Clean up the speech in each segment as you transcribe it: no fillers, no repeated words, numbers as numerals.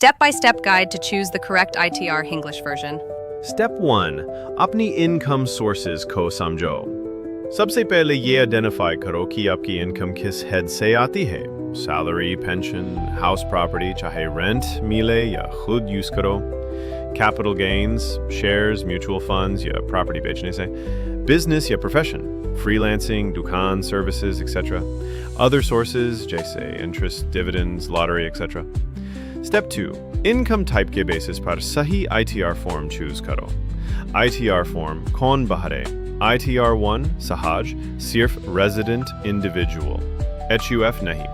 Step-by-step guide to choose the correct ITR English version. Step 1. अपनी income sources को समझो। सबसे पहले ये आइडेंटिफाई करो कि आपकी इनकम किस हेड से आती है। सैलरी, पेंशन, हाउस प्रॉपर्टी, चाहे रेंट मिले या खुद यूज करो। Capital gains, shares, mutual funds या प्रॉपर्टी बेचने से। बिजनेस या प्रोफेशन, फ्रीलांसिंग, दुकान, सर्विसेज, एक्सेट्रा। अदर सोर्सेज जैसे interest, dividends, lottery, etcetera. Step 2. Income type के basis पर सही ITR form choose करो। ITR form कौन बहारे? ITR 1 सहज सिर्फ resident individual, HUF नहीं।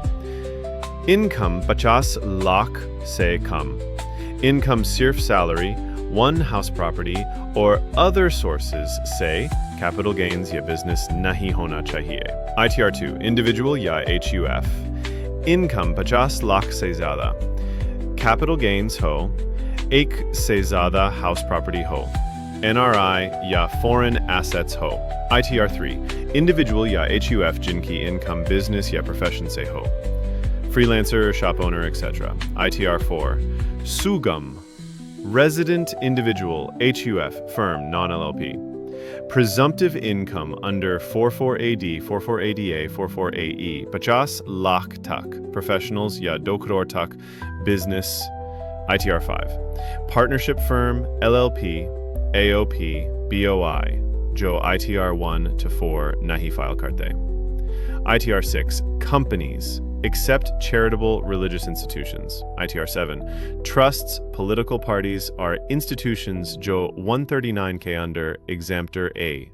Income 50 लाख से कम। Income सिर्फ salary, one house property or other sources से capital gains या business नहीं होना चाहिए। ITR 2 individual या HUF। Income 50 लाख से ज़्यादा। Capital gains हो, एक से ज़्यादा house property हो, NRI या foreign assets हो। ITR 3, individual या HUF जिनकी income business या profession से हो, freelancer, shop owner, etc. ITR 4, sugam, resident individual, HUF, firm, non-LLP. Presumptive income under 44AD, 44ADA, 44AE, 50 lakh tak, professionals ya 2 crore tak, business, ITR 5. Partnership firm, LLP, AOP, BOI, jo ITR 1 to 4 nahi file karte. ITR 6, companies, except charitable religious institutions. ITR 7, trusts, political parties are institutions jo 139K under exemptor A.